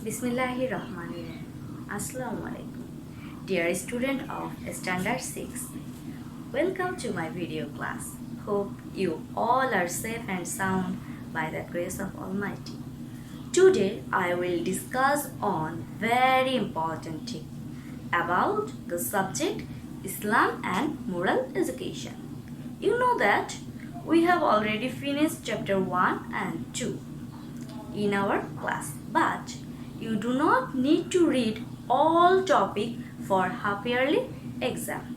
Bismillahirrahmanirrahim. Assalamu alaikum. Dear student of Standard 6, welcome to my video class. Hope you all are safe and sound by the grace of Almighty. Today I will discuss on very important thing about the subject Islam and moral education. You know that we have already finished chapter 1 and 2 in our class, but you do not need to read all topic for half yearly exam.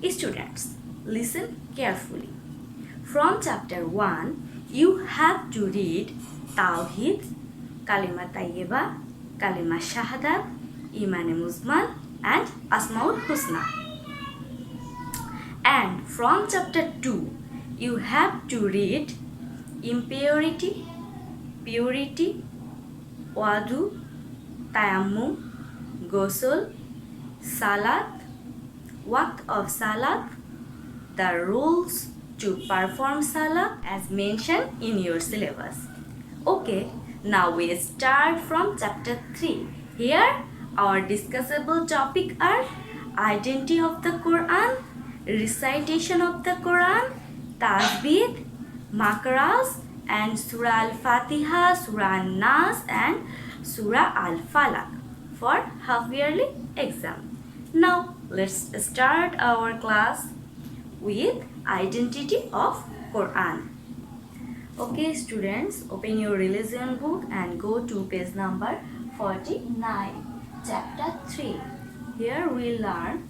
Students, listen carefully. From chapter 1, you have to read Tawhid, Kalima Tayyibah, Kalima Shahadat, Iman Muzmal and Asmaul Husna. And from chapter 2, you have to read impurity, purity, wadu, tayammum, ghusl, salat, waqt of salat, the rules to perform salat as mentioned in your syllabus. Okay, now we start from chapter 3. Here our discussable topic are identity of the Quran, recitation of the Quran, tasbih, makras, and Surah Al-Fatiha, Surah An-Nas and Surah Al-Falaq for half-yearly exam. Now let's start our class with identity of Quran. Okay students, open your religion book and go to page number 49, chapter 3. Here we learn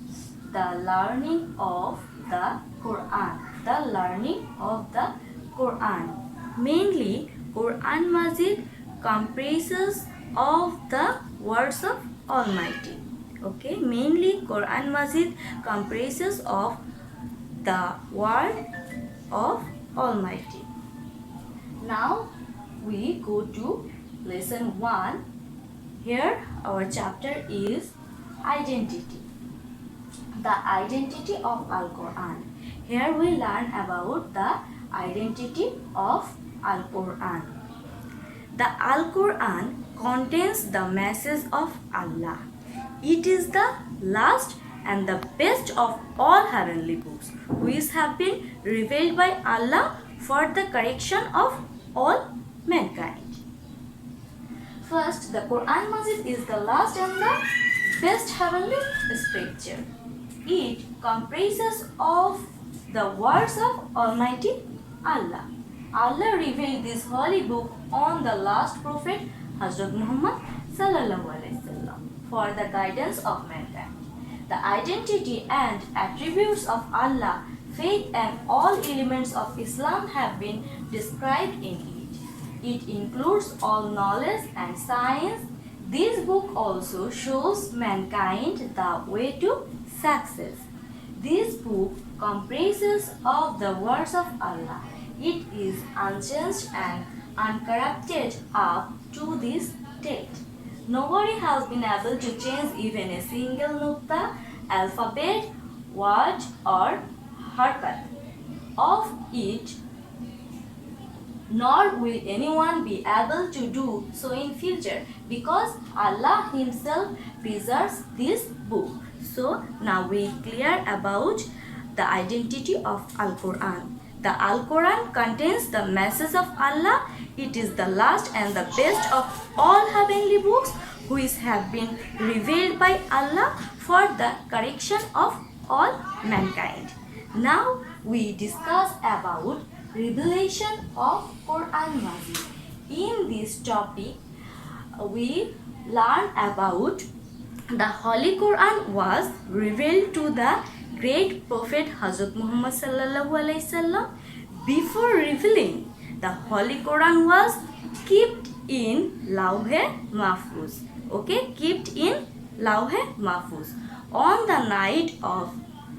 the learning of the Quran. The learning of the Quran. Mainly, Quran Majid comprises of the words of Almighty. Okay, mainly Quran Majid comprises of the word of Almighty. Now we go to lesson 1. Here our chapter is identity. The identity of Al-Quran. Here we learn about the identity of Al-Quran. The Al-Quran contains the message of Allah. It is the last and the best of all heavenly books, which have been revealed by Allah for the correction of all mankind. First, the Quran Majid is the last and the best heavenly scripture. It comprises of the words of Almighty Allah. Allah revealed this holy book on the last prophet Hazrat Muhammad sallallahu alaihi wasallam for the guidance of mankind. The identity and attributes of Allah, faith and all elements of Islam have been described in it. It includes all knowledge and science. This book also shows mankind the way to success. This book comprises of the words of Allah. It is unchanged and uncorrupted up to this date. Nobody has been able to change even a single nukta, alphabet, word or harakat of it, nor will anyone be able to do so in future, because Allah Himself preserves this book. So now we clear about the identity of Al-Quran. The Al-Quran contains the message of Allah. It is the last and the best of all heavenly books, which have been revealed by Allah for the correction of all mankind. Now we discuss about revelation of Quran Majid. In this topic, we learn about the Holy Quran was revealed to the great Prophet Hazrat Muhammad sallallahu alaihi wasallam. Before revealing, the Holy Quran was kept in Lauhe Mahfuz. Okay, kept in Lauhe Mahfuz on the night of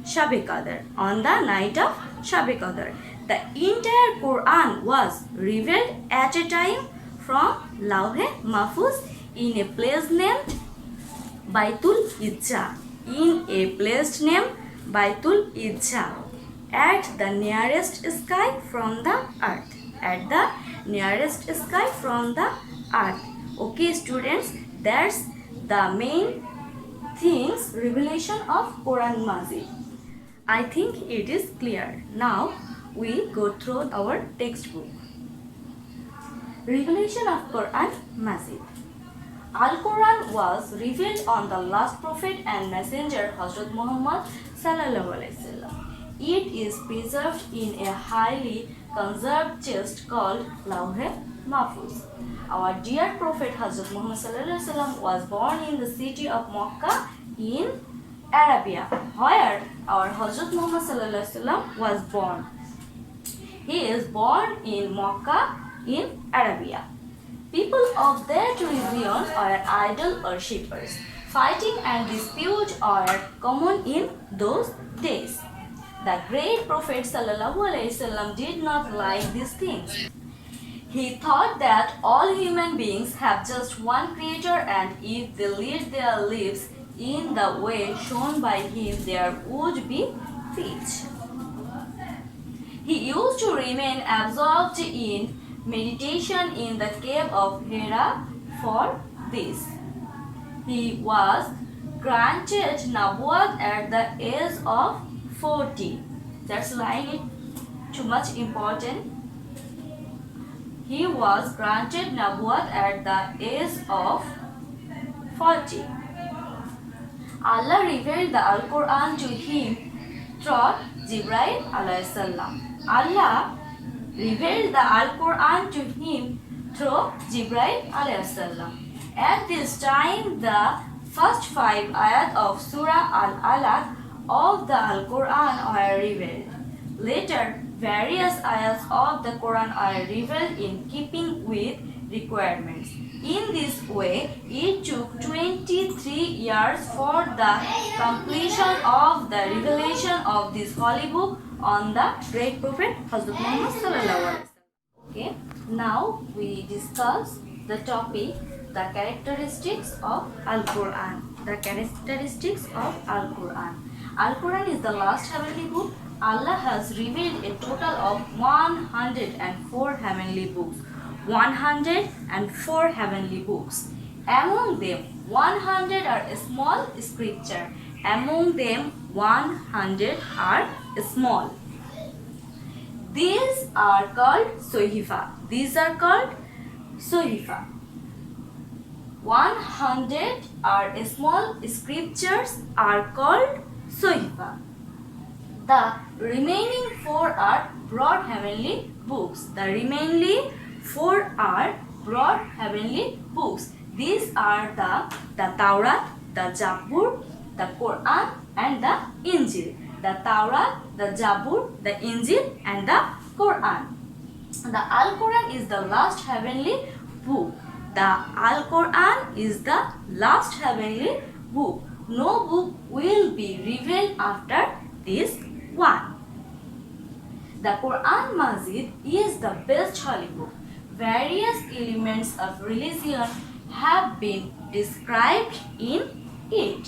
Shab-e Qadr. On the night of Shab-e Qadr, the entire Quran was revealed at a time from Lauhe Mahfuz in a place named Baitul Izza. In a place named Baitul Izza, at the nearest sky from the earth. At the nearest sky from the earth. Okay, students, that's the main things revelation of Quran Majid. I think it is clear. Now we go through our textbook. Revelation of Quran Majid. Al-Quran was revealed on the last prophet and messenger Hazrat Muhammad sallallahu alaihi wasallam. It is preserved in a highly conserved chest called Lawh Mahfuz. Our dear prophet Hazrat Muhammad sallallahu alaihi wasallam was born in the city of Makkah in Arabia, where our Hazrat Muhammad sallallahu alaihi wasallam was born. He is born in Makkah in Arabia. People of that region are idol worshippers. Fighting and dispute are common in those days. The great Prophet ﷺ did not like these things. He thought that all human beings have just one creator, and if they lead their lives in the way shown by him, there would be peace. He used to remain absorbed in meditation in the cave of Hira for this. He was granted Nabuwat at the age of 40. That's line is too much important. He was granted Nabuwat at the age of 40. Allah revealed the Al-Quran to him through Jibreel alayhi salam. Allah revealed the Al-Quran to him through Jibreel alayhi salam. At this time, the first 5 ayat of Surah Al-Alaq of the Al-Quran are revealed. Later, various ayats of the Quran are revealed in keeping with requirements. In this way, it took 23 years for the completion of the revelation of this holy book on the great prophet Hazrat Muhammad sallallahu alaihi wasallam. Okay, now we discuss the topic, the characteristics of Al-Quran. The characteristics of Al-Quran. Al-Quran is the last heavenly book. Allah has revealed a total of 104 heavenly books. 104 heavenly books. Among them, 100 are small scripture. Among them, 100 are small. These are called Sohifa. These are called Sohifa. 100 are small scriptures are called Sohifa. The remaining 4 are broad heavenly books. The remaining 4 are broad heavenly books. These are the Taurat, the Zabur, the Quran and the Injil. The Taurat, the Zabur, the Injil and the Quran. The Al-Quran is the last heavenly book. The Al-Quran is the last heavenly book. No book will be revealed after this one. The Quran Majid is the best holy book. Various elements of religion have been described in it.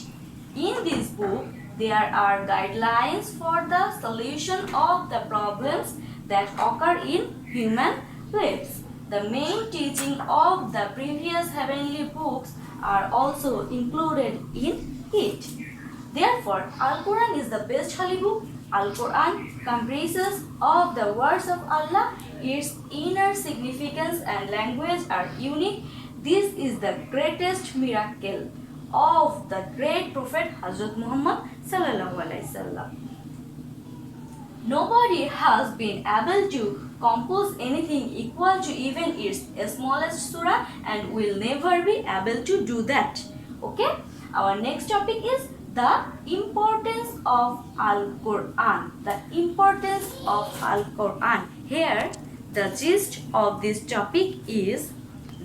In this book, there are guidelines for the solution of the problems that occur in human lives. The main teaching of the previous heavenly books are also included in it. Therefore, Al-Quran is the best holy book. Al-Quran comprises of the words of Allah. Its inner significance and language are unique. This is the greatest miracle of the great Prophet Hazrat Muhammad sallallahu alaihi wasallam. Nobody has been able to compose anything equal to even its smallest surah and will never be able to do that. Okay? Our next topic is the importance of Al-Quran. The importance of Al-Quran. Here, the gist of this topic is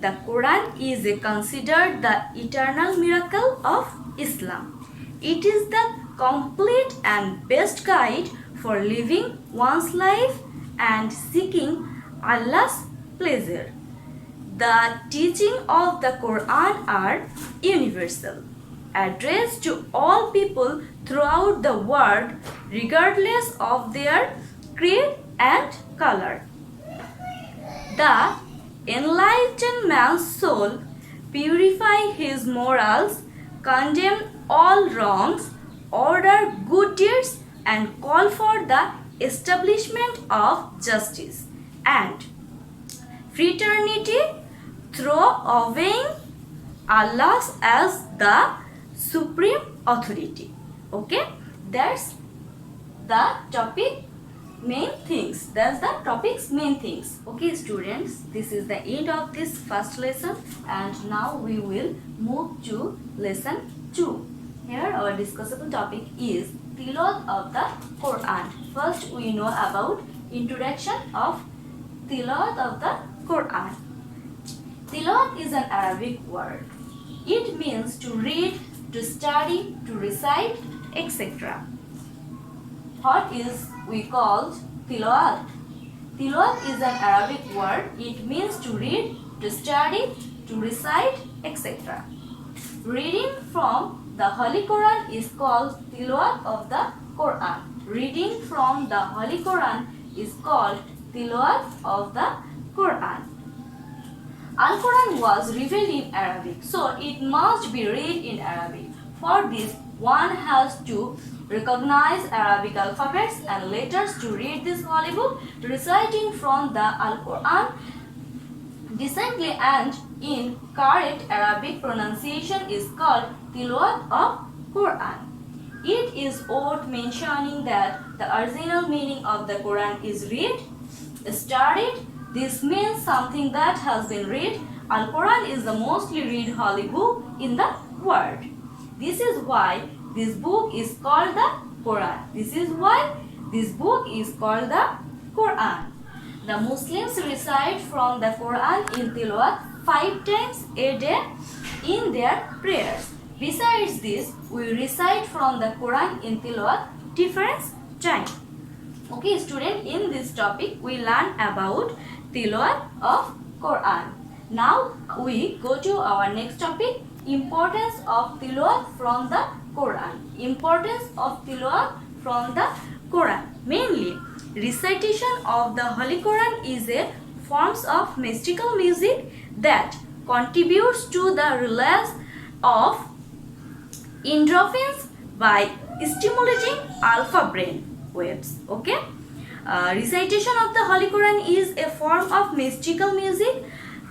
the Quran is considered the eternal miracle of Islam. It is the complete and best guide for living one's life and seeking Allah's pleasure. The teaching of the Quran are universal, addressed to all people throughout the world, regardless of their creed and color. The enlightened man's soul purify his morals, condemn all wrongs, order good deeds, and call for the establishment of justice and fraternity through obeying Allah as the supreme authority. Okay, that's the topic main things. That's the topic's main things. Okay students, this is the end of this first lesson, and now we will move to lesson 2. Here our discussable topic is tilawat of the Quran. First we know about introduction of tilawat of the Quran. Tilawat is an Arabic word. It means to read, to study, to recite, etc. What is we called tilawat? Tilawat is an Arabic word. It means to read, to study, to recite, etc. Reading from the Holy Quran is called tilawat of the Quran. Reading from the Holy Quran is called tilawat of the Quran. Al-Quran was revealed in Arabic, so it must be read in Arabic. For this, one has to recognize Arabic alphabets and letters to read this holy book. Reciting from the Al-Quran decently and in correct Arabic pronunciation is called tilawat of Quran. It is worth mentioning that the original meaning of the Quran is read, studied. This means something that has been read. Al-Quran is the mostly read holy book in the world. This is why this book is called the Quran. This is why this book is called the Quran. The Muslims recite from the Quran in tilawat 5 times a day in their prayers. Besides this, we recite from the Quran in tilawat different times. Okay student, in this topic we learn about tilawat of Quran. Now we go to our next topic, importance of tilawat from the Quran. Importance of tilawat from the Quran. Mainly, recitation of the Holy Quran is a form of mystical music that contributes to the release of endorphins by stimulating alpha brain waves. Okay, recitation of the Holy Quran is a form of mystical music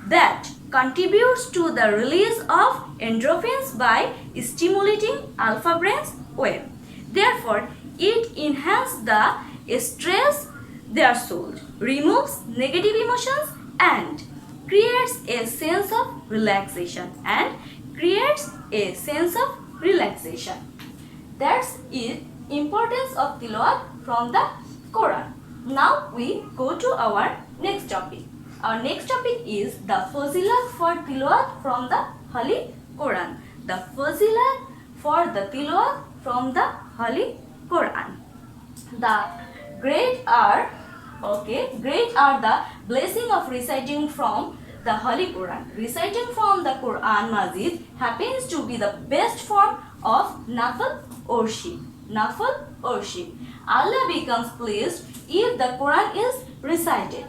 that contributes to the release of endorphins by stimulating alpha brain wave. Therefore, it enhances the stress their soul, removes negative emotions, and creates a sense of relaxation. That's it. Importance of tilawat from the Quran. Now we go to our next topic. Our next topic is the fazilat for tilawat from the Holy Quran. The fazilat for the tilawat from the Holy Quran. The great are the blessing of reciting from the Holy Quran. Reciting from the Quran Majid happens to be the best form of nafil worship. Allah becomes pleased if the Quran is recited.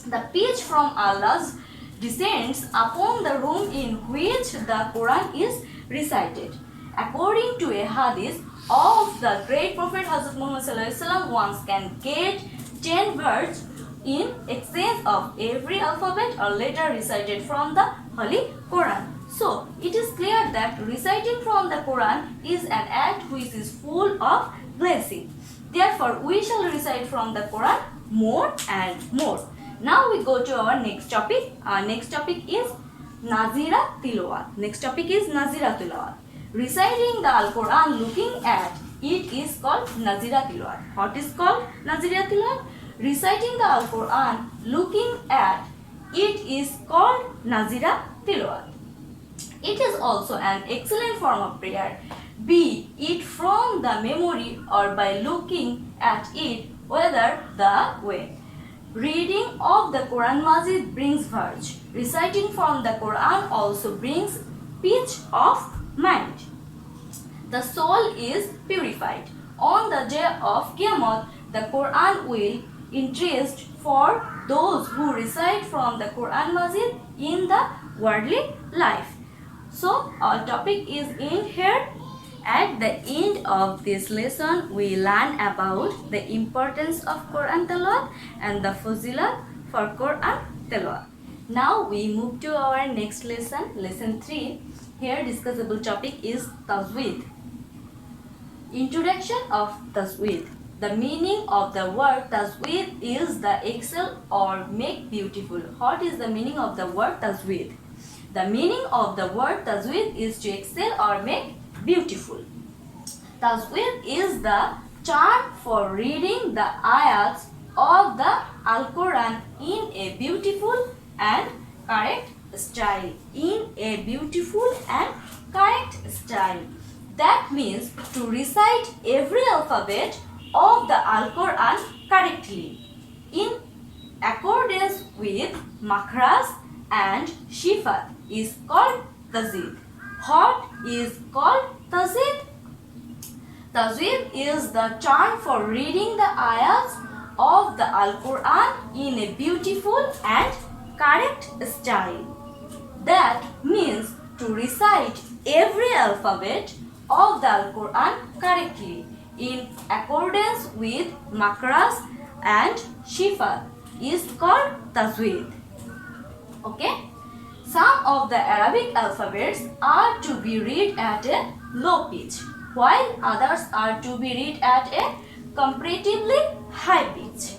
The peace from Allah descends upon the room in which the Quran is recited. According to a hadith of the great Prophet Hazrat Muhammad ﷺ, one can get 10 words in exchange of every alphabet or letter recited from the Holy Quran. So, it is clear that reciting from the Quran is an act which is full of blessing. Therefore, we shall recite from the Quran more and more. Now we go to our next topic. Our next topic is Nazira Tilawat. Reciting the Al-Quran looking at it is called Nazira Tilawat. What is called Nazira Tilawat? Reciting the Al-Quran looking at it is called Nazira Tilawat. It is also an excellent form of prayer, be it from the memory or by looking at it, whether the way. Reading of the Quran Majid brings virtue. Reciting from the Quran also brings peace of mind. The soul is purified. On the day of Qiyamah, the Quran will intercede for those who recite from the Quran Majid in the worldly life. So our topic is in here. At the end of this lesson, we learn about the importance of Quran Tilawat and the fazilat for Quran Tilawat. Now we move to our next lesson, lesson 3. Here discussable topic is Tajweed. Introduction of Tajweed. The meaning of the word Tajweed is the excel or make beautiful. What is the meaning of the word Tajweed? The meaning of the word Tajweed is to excel or make beautiful. Tajweed is the term for reading the ayats of the Al-Quran in a beautiful and correct style. In a beautiful and correct style. That means to recite every alphabet of the Al-Quran correctly in accordance with makhraj and shifat is called tajweed. What is called tajweed? Tajweed is the term for reading the ayats of the Al-Quran in a beautiful and correct style. That means to recite every alphabet of the Al-Quran correctly in accordance with makhraj and shifat is called tajweed. Okay? Some of the Arabic alphabets are to be read at a low pitch, while others are to be read at a comparatively high pitch.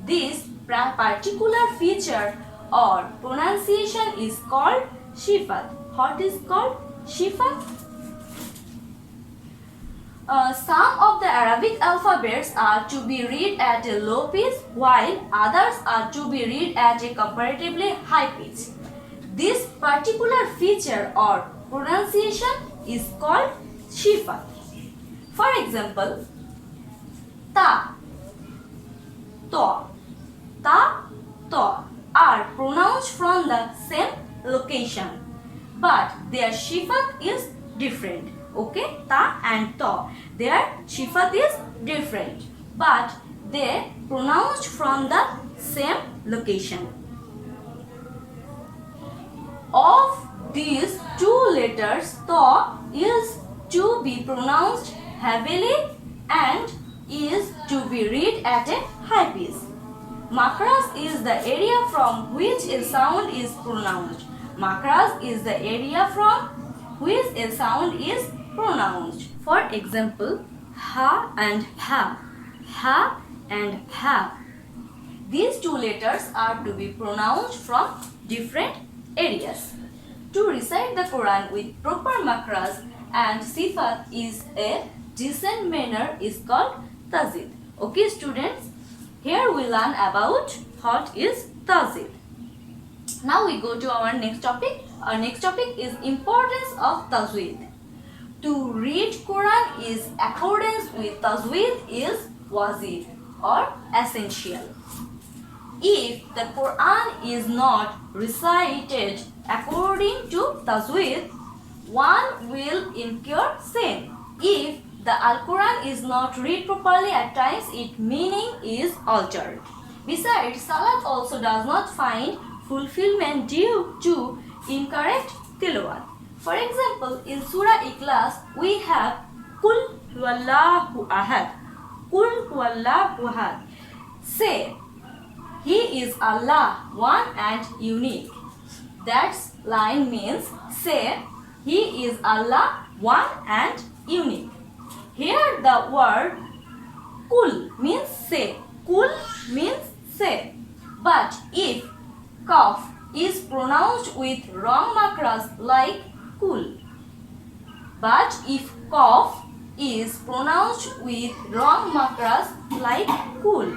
This particular feature or pronunciation is called shifat. What is called shifat? Some of the Arabic alphabets are to be read at a low pitch, while others are to be read at a comparatively high pitch. This particular feature or pronunciation is called shifat. For example, ta, to, ta, to are pronounced from the same location, but their shifat is different. Okay, ta and to, their shifat is different, but they pronounced from the same location. Of these two letters, to is to be pronounced heavily and is to be read at a high pitch. Makhraj is the area from which a sound is pronounced. Makhraj is the area from which a sound is pronounced. For example, ha and ha, ha and ha. These two letters are to be pronounced from different areas. To recite the Quran with proper makhraj and sifat is a decent manner is called tajweed. Okay students, here we learn about what is tajweed. Now we go to our next topic. Our next topic is importance of tajweed. To read Quran is accordance with tajweed is wajib or essential. If the Quran is not recited according to tajweed, one will incur sin. If the Al-Quran is not read properly, at times its meaning is altered. Besides, Salat also does not find fulfillment due to incorrect tilawat. For example, in Surah Ikhlas, we have Qul huwallahu ahad. Qul huwallahu ahad. Say, He is Allah, one and unique. That line means, say, He is Allah, one and unique. Here the word Qul means say. Qul means say. But if kaf is pronounced with wrong makhraj like Qul. But if kaf is pronounced with wrong makhraj like Qul,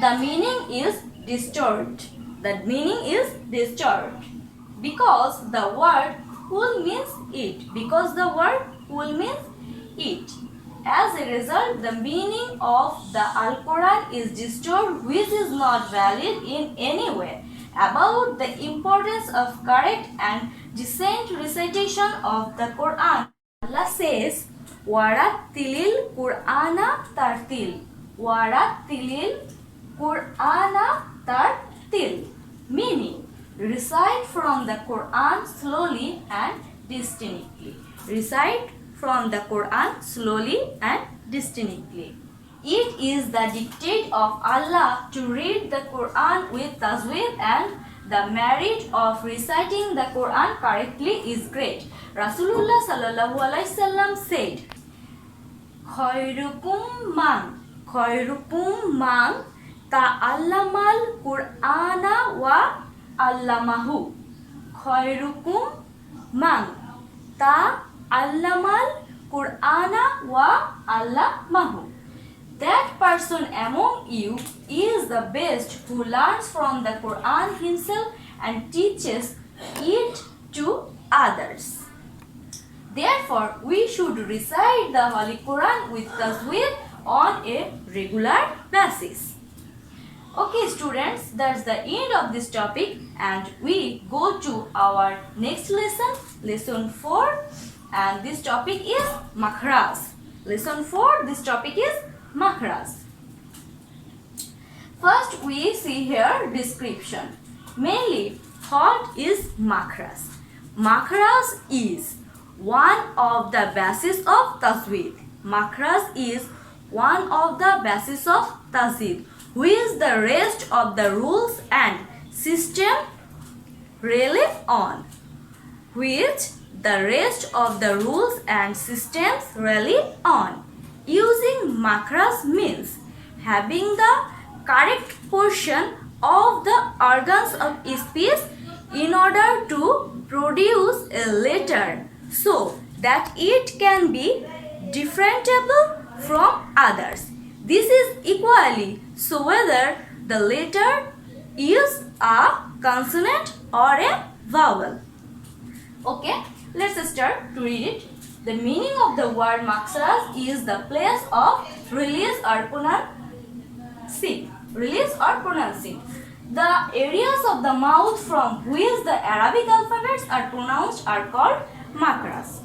the meaning is disturbed. The meaning is disturbed. Because the word Qul means it. Because the word Qul means it. As a result, the meaning of the Al-Quran is disturbed, which is not valid in any way. About the importance of correct and decent recitation of the Quran, Allah says, وَرَتِّلِ الْقُرْآنَ تَرْتِيلًا. وَرَتِّلِ Qur'ana tartil, meaning recite from the Quran slowly and distinctly. Recite from the Quran slowly and distinctly. It is the dictate of Allah to read the Quran with tajweed, and the merit of reciting the Quran correctly is great. Rasulullah sallallahu alaihi wasallam said, khairukum man ta'allamal Qur'ana wa 'allamahu. Khairukum man ta'allamal Qur'ana wa 'allamahu. That person among you is the best who learns from the Quran himself and teaches it to others. Therefore, we should recite the Holy Quran with tajweed on a regular basis. Okay students, that's the end of this topic, and we go to our next lesson, lesson 4, and this topic is makhraj. Lesson 4, this topic is makhraj. First we see here description. Mainly, what is makhraj? Makhraj is one of the basis of tajweed. Makhraj is one of the basis of tajweed, which the rest of the rules and system rely on. Which the rest of the rules and systems rely on. Using makhraj means having the correct portion of the organs of speech in order to produce a letter so that it can be differentiable from others. This is equally so whether the letter is a consonant or a vowel. Okay, let's start to read it. The meaning of the word makhraj is the place of release or pronouncing. Release or pronouncing. The areas of the mouth from which the Arabic alphabets are pronounced are called makhraj.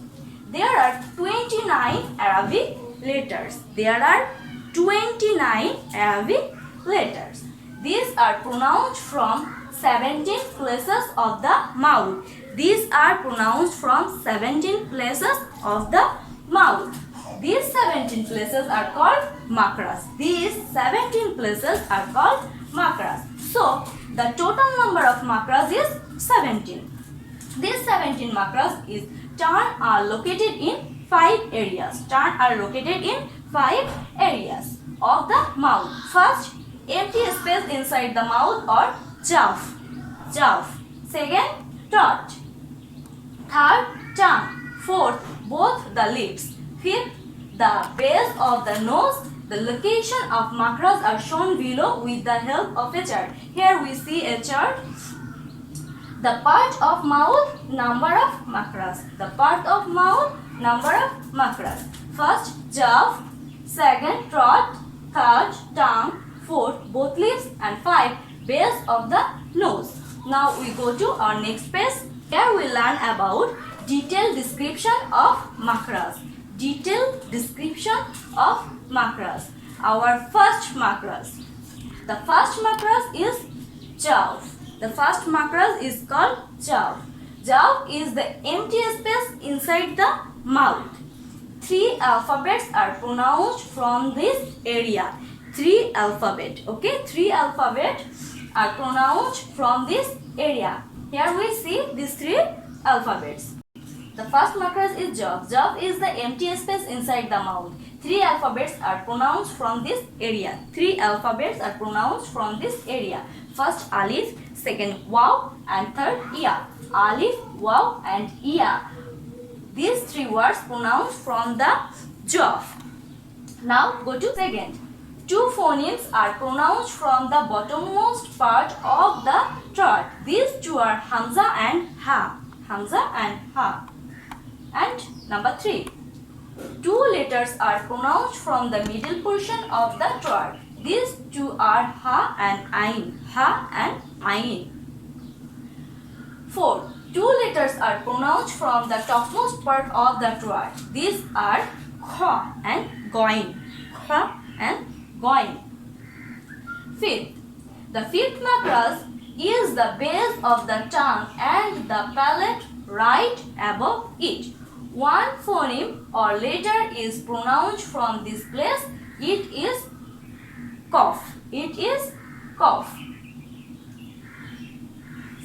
There are 29 Arabic letters. There are 29 Arabic letters. These are pronounced from 17 places of the mouth. These are pronounced from 17 places of the mouth. These 17 places are called makhraj. These 17 places are called makhraj. So, the total number of makhraj is 17. These 17 makhraj are located in 5 areas. Turn are located in 5 areas of the mouth. First, empty space inside the mouth or jaw. Second, throat. Third, tongue. Fourth, both the lips. Fifth, the base of the nose. The location of makhraj are shown below with the help of a chart. Here we see a chart. The part of mouth, number of makhraj. The part of mouth, number of makhraj. First, jaw. Second, throat. Third, tongue. Fourth, both lips. And 5, base of the nose. Now we go to our next page. Here we learn about detailed description of makhraj. Detailed description of makhraj. Our first makhraj. The first makhraj is jaw. The first makhraj is called jaw. Jaw is the empty space inside the mouth. 3 alphabets are pronounced from this area. 3 alphabet. Okay, 3 alphabet are pronounced from this area. Here we see these 3 alphabets. The first makhraj is jaw. Jaw is the empty space inside the mouth. 3 alphabets are pronounced from this area. 3 alphabets are pronounced from this area. First alif, second waw, and third ya. Alif, waw, and ya. These 3 words pronounced from the jaw. Now go to second. 2 phonemes are pronounced from the bottommost part of the throat. These 2 are hamza and ha. Hamza and ha. And number 3. 2 letters are pronounced from the middle portion of the throat. These 2 are ha and ain. Ha and ain. 4. 2 letters are pronounced from the topmost part of the throat. These are kha and goin. Kha and goin. Fifth, the fifth macros is the base of the tongue and the palate right above it. One phoneme or letter is pronounced from this place. It is cough. It is cough.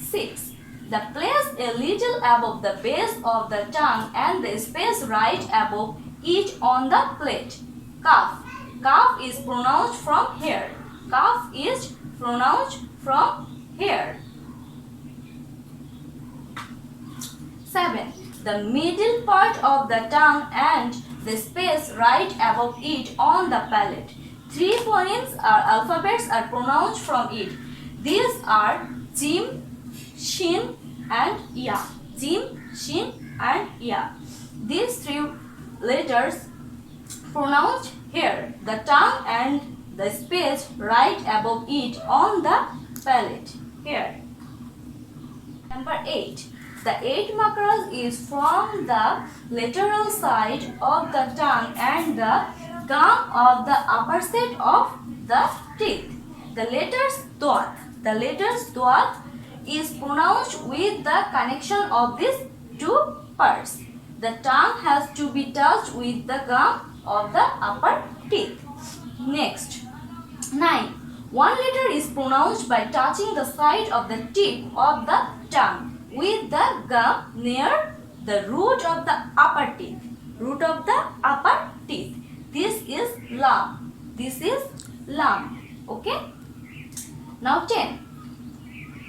6. The place a little above the base of the tongue and the space right above it on the plate. Cough. Cough is pronounced from here. Cough is pronounced from here. 7. The middle part of the tongue and the space right above it on the palate. 3 phonemes or alphabets are pronounced from it. These are jim, shin and ya. Jim, shin and ya. These 3 letters pronounced here. The tongue and the space right above it on the palate. Here. Number 8. The 8 macros is from the lateral side of the tongue and the gum of the upper set of the teeth. The letters dwat. The letters dwat is pronounced with the connection of these 2 parts. The tongue has to be touched with the gum of the upper teeth. Next. 9. One letter is pronounced by touching the side of the tip of the tongue with the gum near the root of the upper teeth. Root of the upper teeth. This is lam. This is lam. Okay. Now 10.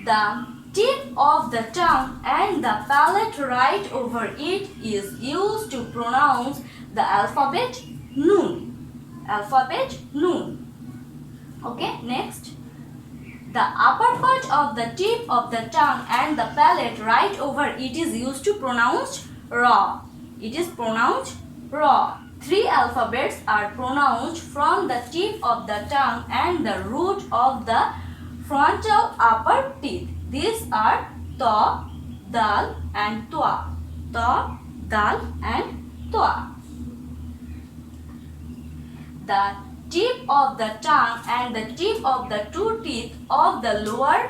The tip of the tongue and the palate right over it is used to pronounce the alphabet noon. Alphabet noon. Okay. Next. The upper part of the tip of the tongue and the palate right over it is used to pronounce raw. It is pronounced raw. 3 alphabets are pronounced from the tip of the tongue and the root of the frontal upper teeth. These are ta, dal and twa. Ta, dal and twa. The tip of the tongue and the tip of the 2 teeth of the lower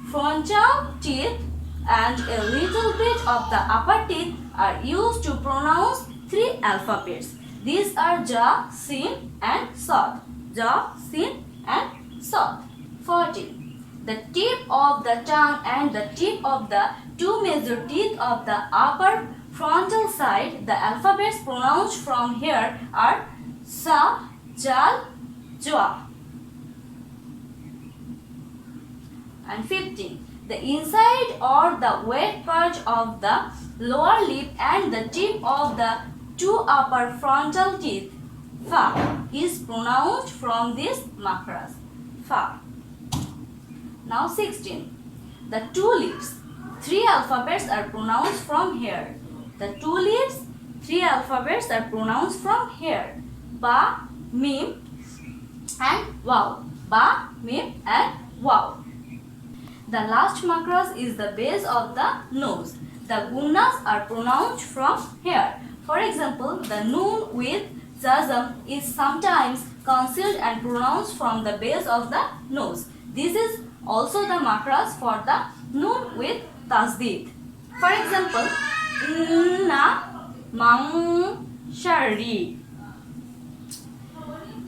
frontal teeth and a little bit of the upper teeth are used to pronounce 3 alphabets. These are ja, sin and sod. Ja, sin and sod. 14. The tip of the tongue and the tip of the 2 major teeth of the upper frontal side, the alphabets pronounced from here are sa, jal, jwa. And 15. The inside or the wet part of the lower lip and the tip of the 2 upper frontal teeth, fa, is pronounced from this macros. Fa. Now 16. The 2 lips. 3 alphabets are pronounced from here. The 2 lips, 3 alphabets are pronounced from here. Ba, mim and wow. Ba, mim and wow. The last macros is the base of the nose. The gunas are pronounced from here. For example, the noon with jazm is sometimes concealed and pronounced from the base of the nose. This is also the macros for the noon with tasdid. For example, na mang shari.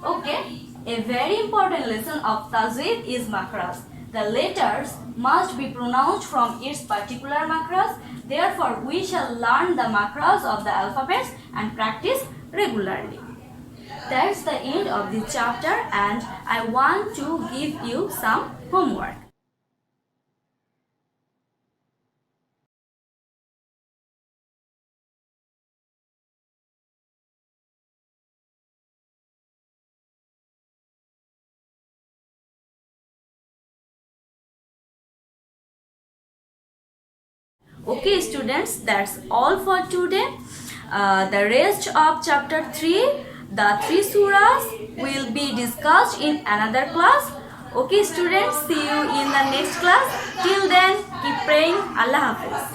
Okay, a very important lesson of tajweed is macros. The letters must be pronounced from its particular macros. Therefore, we shall learn the macros of the alphabets and practice regularly. That's the end of this chapter and I want to give you some homework. Okay students, that's all for today. The rest of chapter 3, the 3 surahs, will be discussed in another class. Okay students, see you in the next class. Till then, keep praying. Allah Hafiz.